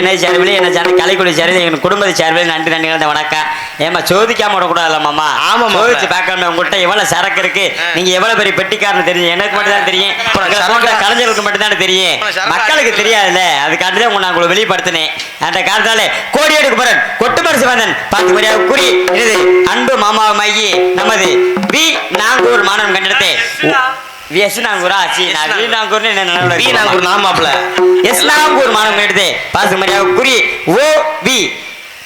என்ன சேர்வில் என்ன சேர்ந்து கலைக்குடி சேர்வில் எங்கள் குடும்பத்தை சேர்வில் நன்றி நன்றி வணக்கம். ஏமா சோதிக்காம விடக்கூடாதுல்ல மாமா. ஆமா சோதிச்சு பார்க்கணும். உங்கள்கிட்ட எவ்வளவு சரக்கு இருக்கு, நீங்க எவ்வளவு பெரிய பெட்டிக்காரன்னு தெரியும். எனக்கு மட்டும் தான் தெரியும், கலைஞர்களுக்கு மட்டும் தானே தெரியும், மக்களுக்கு தெரியாதுல்ல. அதுக்காண்டிதான் நான் உங்களை வெளிப்படுத்தினேன். அந்த காலத்தாலே கோடியேடு குமரன் கொட்டு பரிசு வந்தன் பார்த்து மரியாதை கூறி இது அன்பு மாமாவுமாகி நமது வி நாங்கூர் மாணவன் கண்டெடுத்தேன்.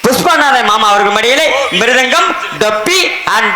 புஷ்பநாதன் மாமா அவர்கள் மடியிலே மிருதங்கம் தொப்பி அண்ட்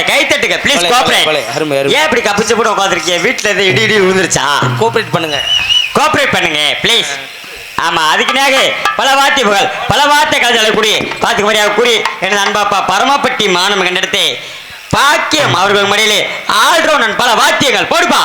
கைத்தட்டுங்க ப்ளீஸ். ஏன் இப்படி கப்பிச்சு போட்டு உட்காந்துருக்கீங்க? வீட்டுல இருந்து இடி இடி விழுந்துருச்சா? கோஆபரேட் பண்ணுங்க ப்ளீஸ். ஆமா அதுக்குனாக பல வார்த்தை பல வார்த்தை கலந்து கூடி பாத்துக்கு மரியாதை கூறி எனது அன்பாப்பா பரமப்பட்டி மாணவன் கண்டெடுத்து பாக்கியம் அவர்கள் முறையிலே ஆல்ரவுண்ட் பல வாத்தியங்கள் போடுப்பா.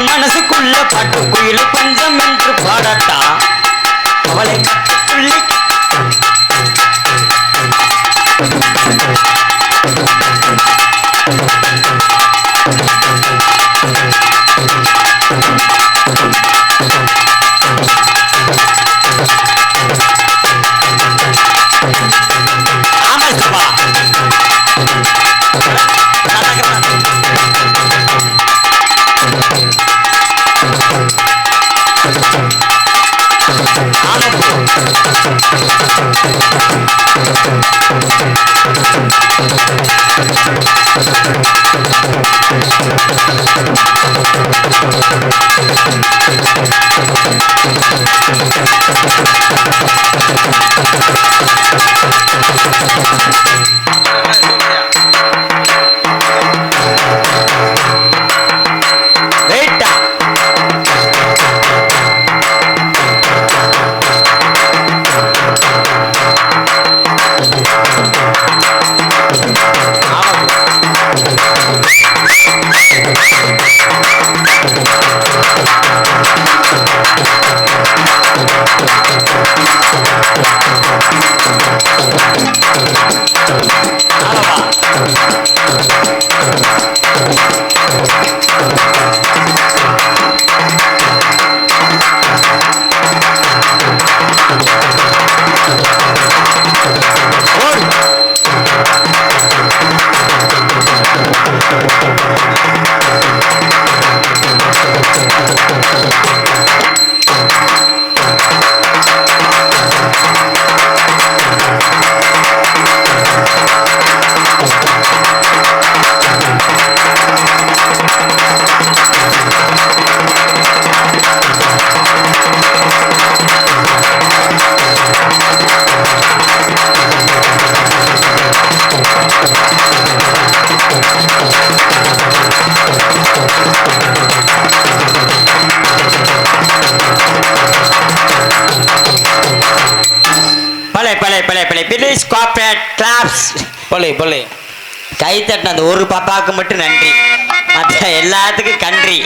மனசுக்குள்ள பாட்டுக்குயில் பஞ்சம் என்று பாடட்டா அவளை கட்டுக்குள்ளி கை தட்டின அந்த ஒரு பாப்பாவுக்கு மட்டும் நன்றி, மற்ற எல்லாத்துக்கும் கன்றி.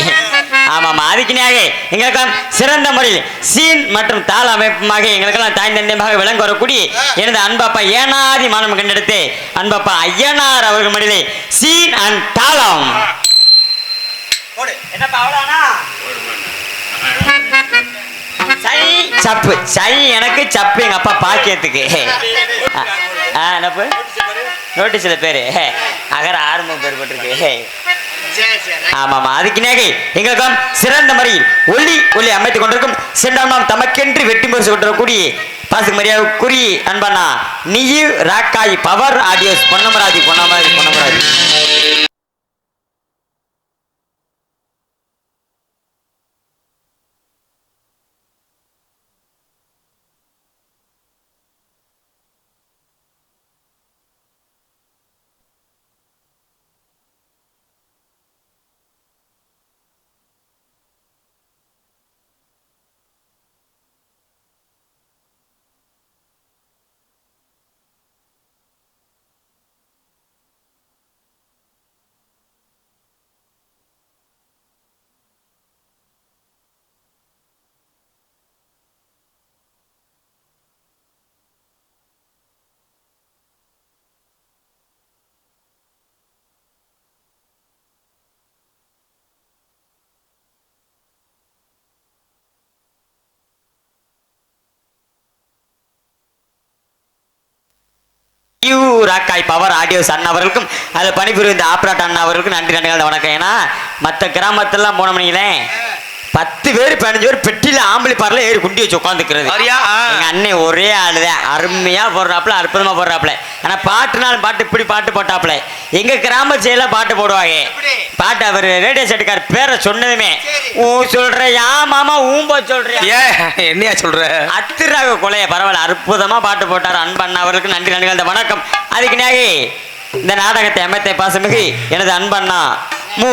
ஆமாம், அதுக்குனாக எங்களுக்கெல்லாம் சிறந்த முறையில் சீன் மற்றும் தாள அமைப்புமாக எங்களுக்கெல்லாம் தாய் தந்தையமாக விளங்க வரக்கூடிய எனது அன்பாப்பா ஏனாதி மானம் கண்டெடுத்து அன்பாப்பா ஐயனார் அவர்கள் முறையிலே சீன் அண்ட் தாளம். என்னப்பா அவ்வளோனா சப்பு சை எனக்கு சப்பு எங்க அப்பா பாக்கியத்துக்கு நோட்டீஸ்ல பேரு அகர ஆறுமுகம் பேர் போட்டிருக்கு. ஆமாமா, அதுக்குனாக எங்களுக்கும் சிறந்த முறையில் ஒளி அமைத்துக் கொண்டிருக்கும் சென்றாம் தமக்கென்று வெட்டி முரசு கொண்டிருக்கக்கூடிய பாசுக்கு மரியாதைக்குரிய அன்பண்ணா நீயு ராக்காய் பவர் ஆடியோஸ் பொன்னமராதி. ராக்காய் பவர் ஆடியோஸ் அண்ணா அவர்களுக்கும் அதை பணிபுரியும் இந்த ஆப்ராட் அண்ணா அவர்களுக்கும் நன்றி வணக்கம். ஏன்னா மற்ற கிராமத்திலாம் போனோம்னீங்களே 10 பேர் 15 பேர் பெட்டியில ஆம்பளை பார்ல ஏறி குண்டி வச்சு உட்காந்துக்கிறது. எங்க அண்ணன் ஒரே ஆளுதான், அருமையா போடுறாப்புல, அற்புதமா போடுறாப்புல. ஆனா பாட்டுனாலும் பாட்டு இப்படி பாட்டு போட்டாப்புல. எங்க கிராம சைடுல பாட்டு போடுவாங்க. பாட்டு அவர் ரேடியோ செட்டுக்கார் பேரை சொன்னதுமே ஊ சொல்றியா மாமா ஊம்ப சொல்றியா என்னையா சொல்ற அத்திராக கொலைய பரவாயில்ல, அற்புதமா பாட்டு போட்டார். அன்பண்ணா அவர்களுக்கு நன்றி நன்றி அந்த வணக்கம். அதுக்கு நேகி இந்த நாடகத்தை அமைத்த பாசமிகு எனது அன்பண்ணா மு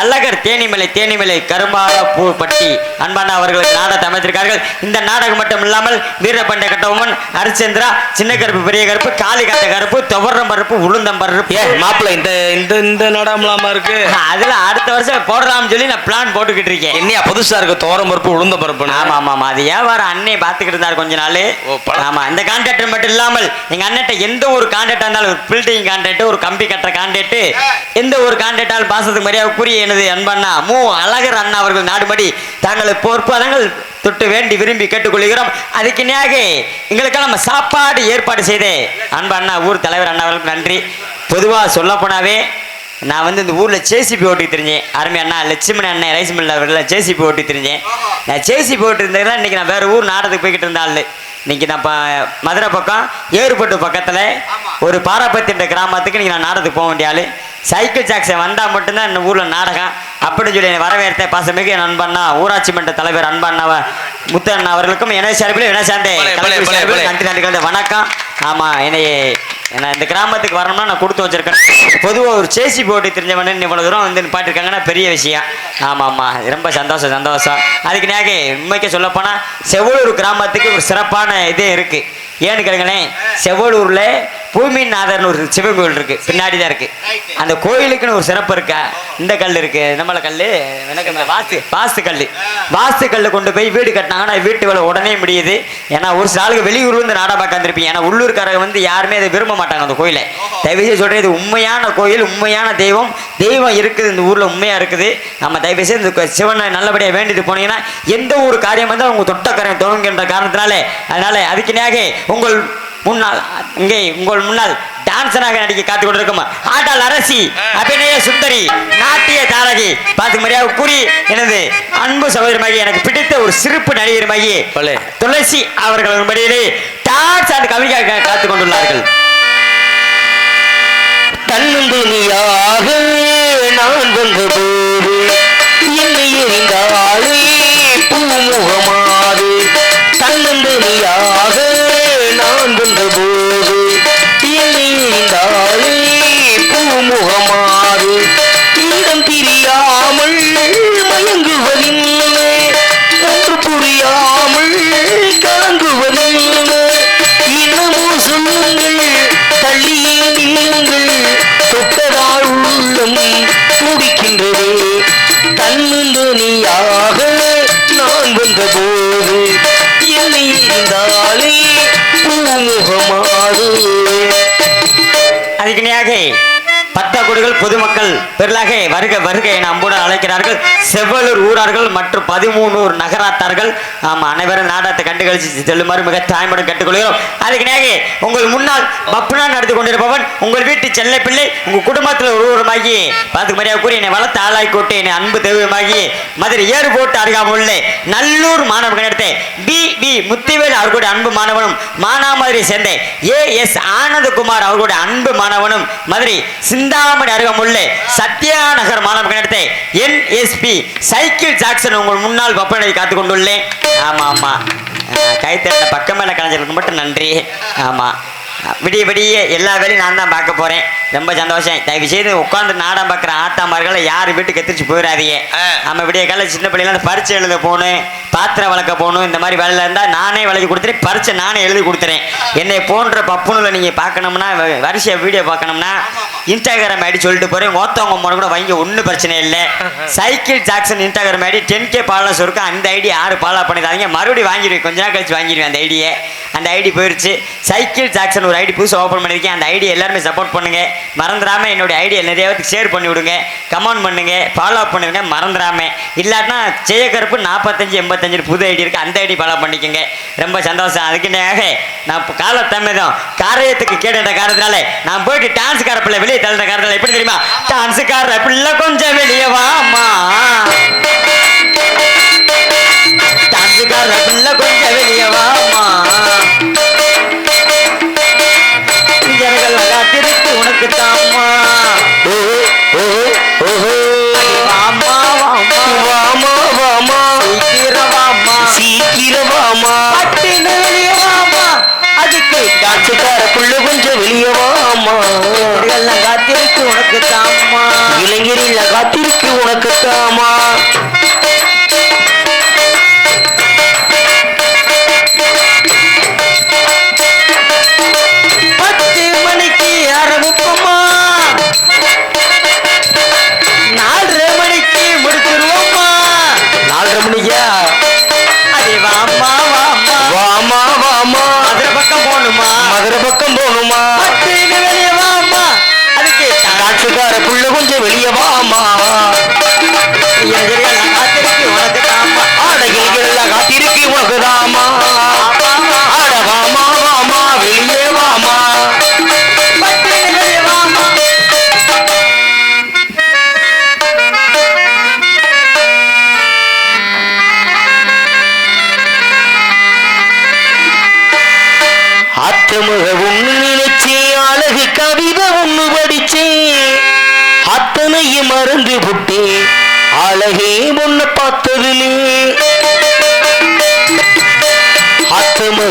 அல்லகர் தேனிமலை கரும்பால பூப்பட்டி அன்பான அவர்களுக்கு நாடகத்தை அமைத்திருக்கார்கள். இந்த நாடகம் மட்டும் இல்லாமல் வீரபண்ட கட்டபொம்மன், ஹரிச்சந்திரா, சின்ன கருப்பு, பெரிய கருப்பு, காளி கட்ட கருப்பு, துவரம் பருப்பு, உளுந்தம் பருப்பு. மாப்பிள்ள இந்த இந்த இந்த நாடகம்லாமா இருக்கு. அதுல அடுத்த வருஷம் போடலாம்னு சொல்லி நான் பிளான் போட்டுக்கிட்டு இருக்கேன். என்னையா புதுசா இருக்கு துவரம் பருப்பு உளுந்த பருப்பு? ஆமா ஆமா, அது வியாபாரம் அண்ணே பாத்துக்கிட்டு இருந்தாரு கொஞ்ச நாள். ஆமா, இந்த கான்ட்ராக்டர் மட்டும் இல்லாமல் எங்க அண்ணன் எந்த ஒரு கான்ட்ராக்டா இருந்தாலும், ஒரு பில்டிங் கான்ட்ராக்ட், ஒரு கம்பி கட்டுற கான்ட்ராக்ட், எந்த ஒரு கான்ட்ராக்டால் பாசத்துக்கு மரியாதைக்குரிய எனது அன்பண்ணா மு அழகர் அண்ணா அவர்கள் நாடுபடி தாங்கள் பொறுப்பாதங்கள் தொட்டு வேண்டி விரும்பி கேட்டுக்கொள்கிறோம். அதுக்கு நேக எங்களுக்கெல்லாம் நம்ம சாப்பாடு ஏற்பாடு செய்தே அன்பண்ணா ஊர் தலைவர் அண்ணா அவர்களுக்கு நன்றி. பொதுவாக சொல்ல போனாவே நான் வந்து இந்த ஊரில் ஜேசிபி ஓட்டி தெரிஞ்சேன். அருமை அண்ணா லட்சுமணி அண்ணன் ரைஸ் மில் அவர்கள் ஜேசிபி ஓட்டி தெரிஞ்சேன். நான் ஜேசிபி ஓட்டி இருந்ததுன்னா இன்றைக்கி நான் வேறு ஊர் நாடகத்துக்கு போய்கிட்டு இருந்தாள். இன்னைக்கு நான் மதுரை பக்கம் ஏறுபட்டு பக்கத்தில் ஒரு பாராபத்தின்ற கிராமத்துக்கு நீங்கள் நான் நாடகத்துக்கு போக வேண்டிய ஆள். சைக்கிள் ஜாக்ஸன் வந்தால் மட்டும்தான் இந்த ஊரில் நாடகம் அப்படின்னு சொல்லி வரவேற்ற பாசமிகு என் அன்பண்ணா ஊராட்சி மன்ற தலைவர் அன்பண்ணா முத்து அண்ணா அவர்களுக்கும் என சார்பில் என சார்ந்தே நன்றி நன்றி வணக்கம். ஆமாம், என்ன இந்த கிராமத்துக்கு வரணும்னா நான் கொடுத்து வச்சிருக்கேன். பொதுவாக ஒரு சேசி போட்டு தெரிஞ்சவனு இவ்வளோ தூரம் வந்து பாட்டிருக்காங்கன்னா பெரிய விஷயம். ஆமாம் ஆமாம், ரொம்ப சந்தோஷம். அதுக்கு நேக உண்மைக்கே சொல்லப்போனால் செவ்வளூர் கிராமத்துக்கு ஒரு சிறப்பான இதே இருக்குது. ஏன்னு கேளுங்களேன், செவ்வளூரில் பூமிநாதர்னு ஒரு சிவன் கோயில் இருக்குது, பின்னாடி தான் இருக்குது. அந்த கோயிலுக்குன்னு ஒரு சிறப்பு இருக்கா. இந்த கல் இருக்குது, நம்மள கல் எனக்கு இந்த வாஸ்து கல் கொண்டு போய் வீடு கட்டினாங்கன்னா வீட்டு வேலை உடனே முடியுது. ஏன்னா ஒரு சில ஆளுக்கு வெளியூர்லேருந்து நாடா பார்க்க வந்துருப்பீங்க. ஏன்னா உள்ளூர்காரங்க வந்து யாருமே அதை விரும்ப மாட்டாங்க அந்த கோயிலை. தயவுசெய்து சொல்கிறேன், இது உண்மையான கோயில், உண்மையான தெய்வம் இருக்குது இந்த ஊரில், உண்மையாக இருக்குது. நம்ம தயவுசெய்து இந்த சிவனை நல்லபடியாக வேண்டிட்டு போனீங்கன்னா எந்த ஒரு காரியம் வந்து அவங்க தொட்ட காரியம் தொடங்குகின்ற காரணத்தினாலே. அதனால அதுக்கு நேக உங்கள் முன்னால் டான்சராக நடிக்க காத்துக் கொண்டிருக்கும் ஆட்டாள் அரசி, அபிநய சுந்தரி, நாட்டிய தாரகி, பார்த்து மரியாதை கூறி எனது அன்பு சகோதரமாகி எனக்கு பிடித்த ஒரு சிறப்பு நடிகருமாகி துளசி அவர்கள் படியிலே டான்ஸ் ஆண்டு கவிக்காக காத்துக் கொண்டுள்ளார்கள். தன்னந்தனியாக நான் வந்த போது என்னை எறிந்தாலே பூமுகமாது. தன்னந்தனியாக நான் வந்த போது என்னை எறிந்தாலே பூமுகமாது. இடம் தெரியாமல் மயங்குவதில்லை, ஒன்று புரியாமல் கலங்குவதில்லை. என்னமோ சொல்லுங்கள், தள்ளியே நில்லுங்கள், தொட்டதால் உள்ளம் துடிக்கின்றதே. தன்னந்தனியாக நான் வந்த போது என்னை இருந்தாலே பூமுகமாறு. அதுக்கு நேக பத்தாக்குடிகள் பொதுமக்கள் பெருளாக வருக வருக என அன்புடன் அழைக்கிறார்கள். செவ்வலூர் ஊரார்கள் மற்றும் 13 நகராத்தார்கள் ஆமா அனைவரும் நாடகத்தை கண்டுகளிச்சு செல்லுமாறு மிக தாய்மையுடன் கேட்டுக்கொள்கிறோம். அதுக்கு நேக உங்கள் முன்னால் பப்னா நடத்தி கொண்டிருப்பவன் உங்கள் வீட்டு செல்ல பிள்ளை, உங்கள் குடும்பத்தில் ஒருவருமாகி பார்த்து மரியாதை கூறி என்னை வளர்த்த ஆளாய் கோட்டை என்னை அன்பு தெய்வமாகி மதுரை ஏறுபோட்டு அருகாமுள்ள நல்லூர் மாணவர்கள் எடுத்த பி முத்திவேல் அவர்களுடைய அன்பு மாணவனும், மானாமதுரை சேர்ந்த AS ஆனந்தகுமார் அவர்களுடைய அன்பு மாணவனும், மதுரை சிந்தாமணி அருகமுள்ள சத்யா நகர் மாணவர்கள் எடுத்த NSP சைக்கிள் ஜாக்சன் உங்கள் முன்னால் பப்பனை காத்துக் கொண்டுள்ளேன். ஆமா ஆமா, கைத்தட்ட பக்கம் மேல கலைஞர்களுக்கு மட்டும் நன்றி. ஆமா, விடிய எல்லா வேலையும் நான் தான் பார்க்க போறேன். ரொம்ப சந்தோஷம். தயவு செய்து உட்காந்து நாடகம் பார்க்குற ஆட்டாமார்களை யார் வீட்டுக்கு எத்திரிச்சு போயிடாதீங்க. நம்ம விடிய கால சின்ன பிள்ளைங்க அந்த பரிச்சை எழுத போகணும், பாத்திரம் வளர்க்க போகணும், இந்த மாதிரி வேலையில் இருந்தால் நானே விளக்கி கொடுத்துறேன், பரிச்சை நானே எழுதி கொடுத்துறேன். என்னை போன்ற பப்புனில் நீங்கள் பார்க்கணும்னா, வரிசையாக வீடியோ பார்க்கணும்னா இன்ஸ்டாகிராம் ஐடி சொல்லிட்டு போகிறேன். ஓத்தவங்க அம்மா கூட வாங்கி ஒன்றும் பிரச்சனை இல்லை. Cycle Jackson Instagram ID 10K followers இருக்கும். அந்த ஐடி யாரும் ஃபாலோ பண்ணிடாதீங்க, மறுபடியும் வாங்கிடுவேன், கொஞ்ச நாள் கழிச்சு வாங்கிடுவேன் அந்த ஐடியை. அந்த ஐடி போயிடுச்சு. சைக்கிள் ஜாக்சன் ஒரு ஐடி புதுசாக ஓப்பன் பண்ணியிருக்கேன். அந்த ஐடி எல்லாருமே சப்போர்ட் பண்ணுங்க. மறந்துடாமல் என்னுடைய ஐடியை நிறைய பேருக்கு ஷேர் பண்ணி விடுங்க, கமெண்ட் பண்ணுங்க, ஃபாலோ பண்ணிடுங்க மறந்துடாமல். இல்லாட்டினா ஜெயகருப்பு 4585 புது ஐடி இருக்குது, அந்த ஐடி ஃபாலோ பண்ணிக்கோங்க. ரொம்ப சந்தோஷம். அதுக்குன்னாக நான் காலத்தமிழம் காரியத்துக்கு கேட்ட காரணத்தினால நான் போயிட்டு டான்ஸுக்கார பிள்ளை வெளியே தள்ளுற காரணத்தில் எப்படி தெரியுமா, டான்ஸுக்கார பிள்ளை கொஞ்சம் வெளியே வாமா வீட்டுக்கார பிள்ளை கொஞ்சம் வெளியே வாமா ஜனங்கள் காத்திருக்கு உனக்கு தாமா வாமா வாமா வாமா வாமா சீக்கிரம் வாமா சீக்கிரம் வாமா பட்டின வெளியே வாமா அதுக்கு காட்சிக்கார புள்ள கொஞ்சம் வெளியே வாமா எல்லாம் காத்திருக்கு உனக்கு தாமா இளைஞரில் காத்திருக்கு உனக்கு தாமா 10 மணிக்கு ஆரம்பிப்போமா 4:30 மணிக்கு முடிச்சிருவோமா 4:30 மணிக்கா அதே வாமா வாமா வாமா வாமா மதுரை பக்கம் போகணுமா மதுரை பக்கம் போகணுமா பட்டின வெளியே வாமா அதுக்கு காட்சிக்கார புள்ள கொஞ்சம் வெளியே வாமா எல்லாம் காத்திருக்கு உனக்கு தாமா ஆட இளைஞரெல்லாம் காத்திருக்கு உனக்கு தாமா ஆட வாமா வாமா வெளியே வாமா பட்டின வெளியே வாமா அத்தமுக ஒண்ணு நினைச்சேன் அழகு கவிதை ஒண்ணு படிச்சேன் அத்தனையும் மறந்து விட்டேன் அழகே ஒண்ணு பார்த்ததிலே அத்தமுக